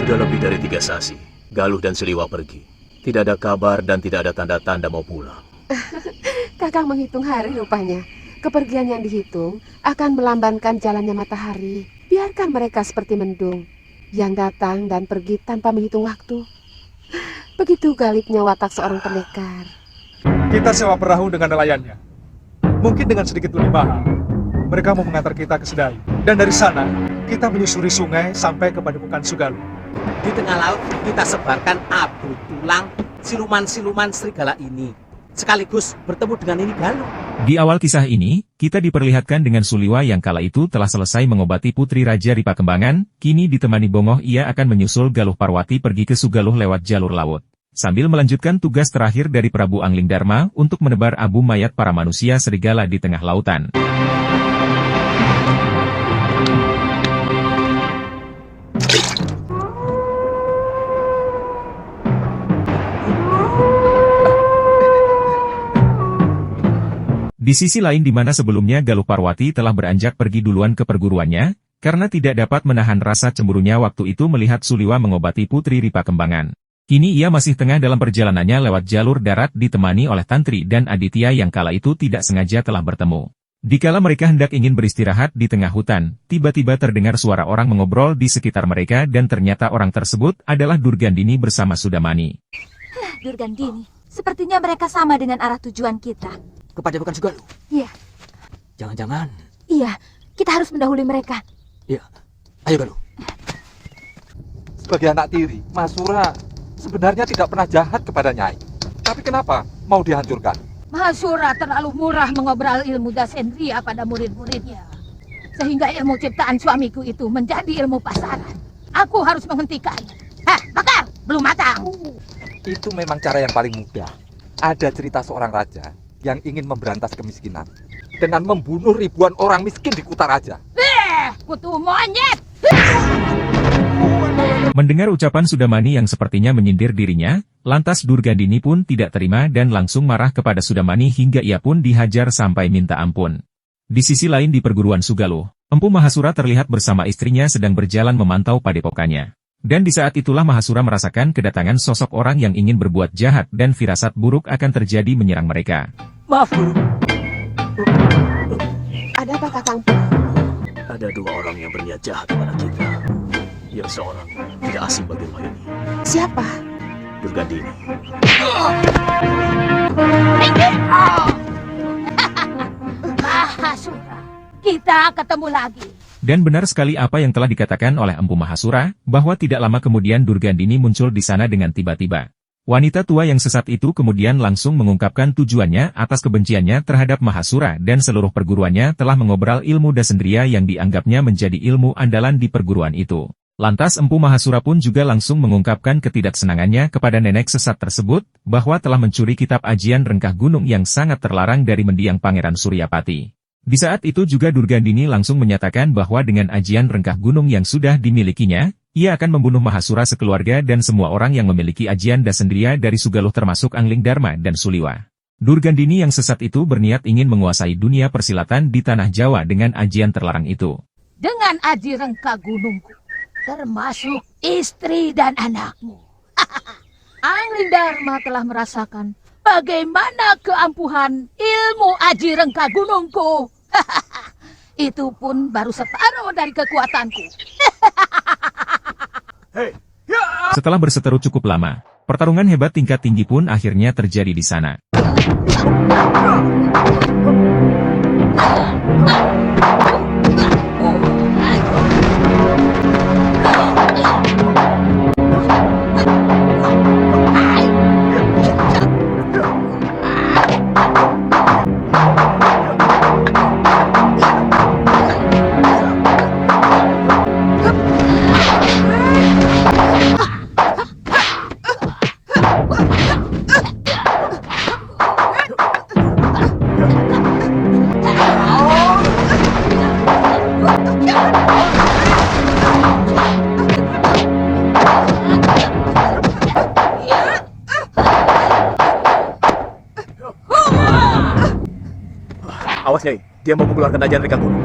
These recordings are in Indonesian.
Sudah lebih dari 3 sasi, Galuh dan Siliwa pergi. Tidak ada kabar dan tidak ada tanda-tanda mau pulang. Kakang menghitung hari rupanya. Kepergian yang dihitung akan melambangkan jalannya matahari. Biarkan mereka seperti mendung yang datang dan pergi tanpa menghitung waktu. Begitu galibnya watak seorang pendekar. Kita sewa perahu dengan nelayannya. Mungkin dengan sedikit lebih mahal. Mereka mau mengantar kita ke Sedayu. Dan dari sana, kita menyusuri sungai sampai ke Padepokan Sugaluh. Di tengah laut, kita sebarkan abu tulang siluman-siluman serigala ini. Sekaligus bertemu dengan ini Galuh. Di awal kisah ini, kita diperlihatkan dengan Suliwa yang kala itu telah selesai mengobati Putri Raja Ripa Kembangan. Kini ditemani Bongoh, ia akan menyusul Galuh Parwati pergi ke Sugaluh lewat jalur laut. Sambil melanjutkan tugas terakhir dari Prabu Angling Dharma untuk menebar abu mayat para manusia serigala di tengah lautan. Di sisi lain di mana sebelumnya Galuh Parwati telah beranjak pergi duluan ke perguruannya, karena tidak dapat menahan rasa cemburunya waktu itu melihat Suliwa mengobati Putri Ripa Kembangan. Kini ia masih tengah dalam perjalanannya lewat jalur darat ditemani oleh Tantri dan Aditya yang kala itu tidak sengaja telah bertemu. Dikala mereka hendak ingin beristirahat di tengah hutan, tiba-tiba terdengar suara orang mengobrol di sekitar mereka dan ternyata orang tersebut adalah Durgandini bersama Sudamani. Durgandini, sepertinya mereka sama dengan arah tujuan kita. Kepada bukan Sugaluh. Iya. Jangan-jangan. Iya, kita harus mendahului mereka. Iya. Ayo Galuh. Sebagai anak tiri, Masura sebenarnya tidak pernah jahat kepada Nyai. Tapi kenapa mau dihancurkan? Mahasura terlalu murah mengobrol ilmu Dasendriya pada murid-muridnya. Sehingga ilmu ciptaan suamiku itu menjadi ilmu pasaran. Aku harus menghentikannya. Bakar! Belum matang. Itu memang cara yang paling mudah. Ada cerita seorang raja yang ingin memberantas kemiskinan dengan membunuh ribuan orang miskin di Kutaraja. Kutu monyet! Mendengar ucapan Sudamani yang sepertinya menyindir dirinya, lantas Durgandini pun tidak terima dan langsung marah kepada Sudamani hingga ia pun dihajar sampai minta ampun. Di sisi lain di perguruan Sugaluh, Empu Mahasura terlihat bersama istrinya sedang berjalan memantau padepokannya. Dan di saat itulah Mahasura merasakan kedatangan sosok orang yang ingin berbuat jahat dan firasat buruk akan terjadi menyerang mereka. Maaf Guru. Ada apa Kakang? Ada 2 orang yang berniat jahat kepada kita. Yang seorang tidak asing bagi rumah ini. Siapa? Durgandini. Mahasura, kita ketemu lagi. Dan benar sekali apa yang telah dikatakan oleh Empu Mahasura, bahwa tidak lama kemudian Durgandini muncul di sana dengan tiba-tiba. Wanita tua yang sesat itu kemudian langsung mengungkapkan tujuannya atas kebenciannya terhadap Mahasura dan seluruh perguruannya telah mengobrol ilmu Dasendriya yang dianggapnya menjadi ilmu andalan di perguruan itu. Lantas Empu Mahasura pun juga langsung mengungkapkan ketidaksenangannya kepada nenek sesat tersebut, bahwa telah mencuri kitab ajian rengkah gunung yang sangat terlarang dari mendiang Pangeran Suryapati. Di saat itu juga Durgandini langsung menyatakan bahwa dengan ajian rengkah gunung yang sudah dimilikinya, ia akan membunuh Mahasura sekeluarga dan semua orang yang memiliki ajian Dasendriya dari Sugaluh termasuk Angling Dharma dan Suliwa. Durgandini yang sesat itu berniat ingin menguasai dunia persilatan di tanah Jawa dengan ajian terlarang itu. Dengan aji rengka gunungku, termasuk istri dan anakmu. Angling Dharma telah merasakan bagaimana keampuhan ilmu aji rengka gunungku. Itu pun baru separuh dari kekuatanku. Setelah berseteru cukup lama, pertarungan hebat tingkat tinggi pun akhirnya terjadi di sana. Awas Nyai, dia mau mengeluarkan ajian rengkah gunung.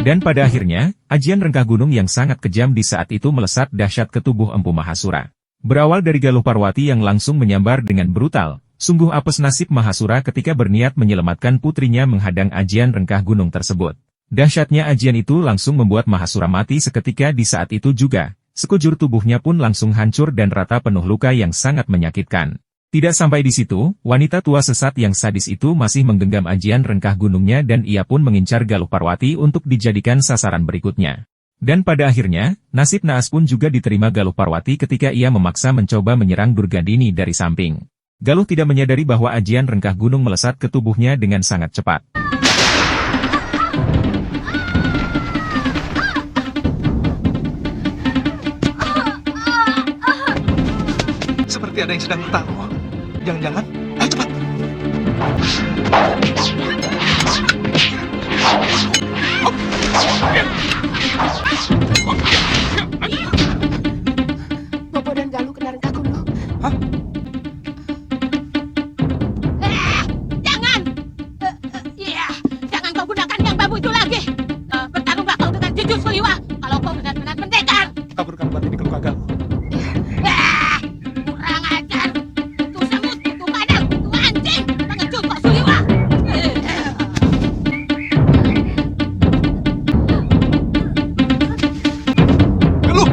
Dan pada akhirnya, ajian rengkah gunung yang sangat kejam di saat itu melesat dahsyat ke tubuh Empu Mahasura. Berawal dari Galuh Parwati yang langsung menyambar dengan brutal, sungguh apes nasib Mahasura ketika berniat menyelamatkan putrinya menghadang ajian rengkah gunung tersebut. Dahsyatnya ajian itu langsung membuat Mahasura mati seketika di saat itu juga, sekujur tubuhnya pun langsung hancur dan rata penuh luka yang sangat menyakitkan. Tidak sampai di situ, wanita tua sesat yang sadis itu masih menggenggam ajian rengkah gunungnya dan ia pun mengincar Galuh Parwati untuk dijadikan sasaran berikutnya. Dan pada akhirnya, nasib naas pun juga diterima Galuh Parwati ketika ia memaksa mencoba menyerang Durgandini dari samping. Galuh tidak menyadari bahwa ajian rengkah gunung melesat ke tubuhnya dengan sangat cepat. Seperti ada yang sedang tertaruh. Jangan-jangan, ayo cepat. Bobo dan Galuh kena rengkah gunung. Hah? Jangan! Iya, jangan kau gunakan yang babu itu lagi. Bertarunglah kau dengan jujur Suliwa. Kalau kau benar-benar pendekar. Kaburkan obat ini ke luka Galuh. Kurang ajar. Itu semut, itu kadal, itu anjing. Pengecut kau Suliwa. Galuh!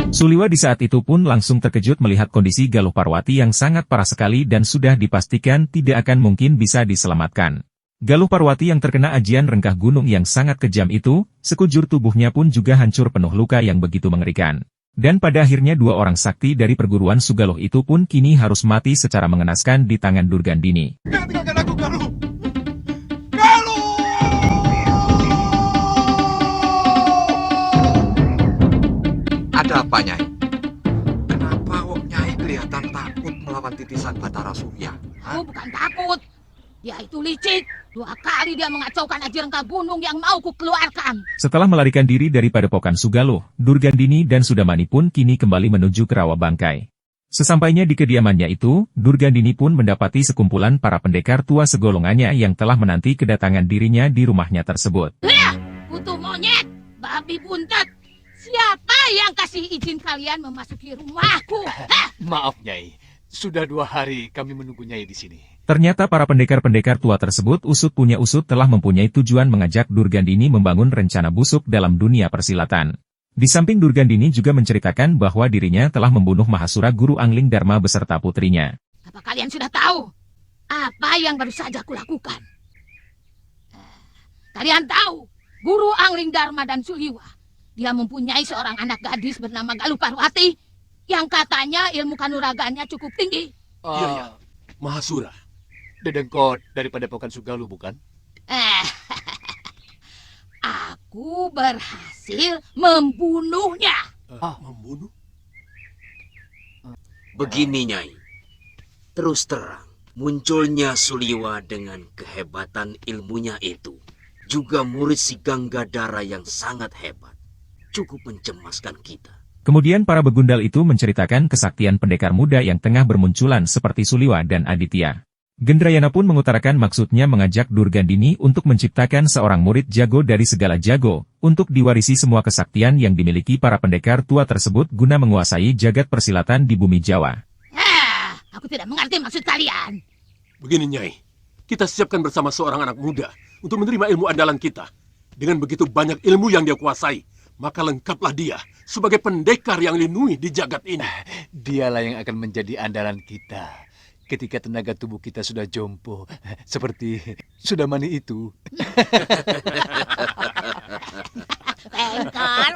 Suliwa di saat itu pun langsung terkejut melihat kondisi Galuh Parwati yang sangat parah sekali dan sudah dipastikan tidak akan mungkin bisa diselamatkan. Galuh Parwati yang terkena ajian rengkah gunung yang sangat kejam itu, sekujur tubuhnya pun juga hancur penuh luka yang begitu mengerikan. Dan pada akhirnya dua orang sakti dari perguruan Sugaluh itu pun kini harus mati secara mengenaskan di tangan Durgandini. Jangan tinggalkan aku, Galuh! Galuh! Ada apa, Nyai? Kenapa kok Nyai kelihatan takut melawan titisan Batara Surya? Aku bukan takut. Dia itu licik. 2 kali dia mengacaukan aji rengkah gunung yang mau kukeluarkan. Setelah melarikan diri dari padepokan Sugaluh, Durgandini dan Sudamani pun kini kembali menuju ke rawa bangkai. Sesampainya di kediamannya itu, Durgandini pun mendapati sekumpulan para pendekar tua segolongannya yang telah menanti kedatangan dirinya di rumahnya tersebut. Kutu monyet, babi buntet. Siapa yang kasih izin kalian memasuki rumahku? Maaf, Nyai. Sudah 2 hari kami menunggu Nyai di sini. Ternyata para pendekar-pendekar tua tersebut usut punya usut telah mempunyai tujuan mengajak Durgandini membangun rencana busuk dalam dunia persilatan. Di samping Durgandini juga menceritakan bahwa dirinya telah membunuh Mahasura Guru Angling Dharma beserta putrinya. Apa kalian sudah tahu apa yang baru saja kulakukan? Kalian tahu Guru Angling Dharma dan Suliwa. Dia mempunyai seorang anak gadis bernama Galuh Parwati yang katanya ilmu kanuraganya cukup tinggi. Iya. Mahasura. Dedengkot dari padepokan Sugaluh, bukan? Aku berhasil membunuhnya. Membunuh? Begini, Nyai. Terus terang, munculnya Suliwa dengan kehebatan ilmunya itu, juga murid si Ganggadara yang sangat hebat, cukup mencemaskan kita. Kemudian para begundal itu menceritakan kesaktian pendekar muda yang tengah bermunculan seperti Suliwa dan Aditya. Gendrayana pun mengutarakan maksudnya mengajak Durgandini untuk menciptakan seorang murid jago dari segala jago, untuk diwarisi semua kesaktian yang dimiliki para pendekar tua tersebut guna menguasai jagat persilatan di bumi Jawa. Aku tidak mengerti maksud kalian. Begini, Nyai. Kita siapkan bersama seorang anak muda untuk menerima ilmu andalan kita. Dengan begitu banyak ilmu yang dia kuasai, maka lengkaplah dia sebagai pendekar yang lindungi di jagat ini. Dialah yang akan menjadi andalan kita ketika tenaga tubuh kita sudah jompo, seperti Sudamani itu. Pengkar.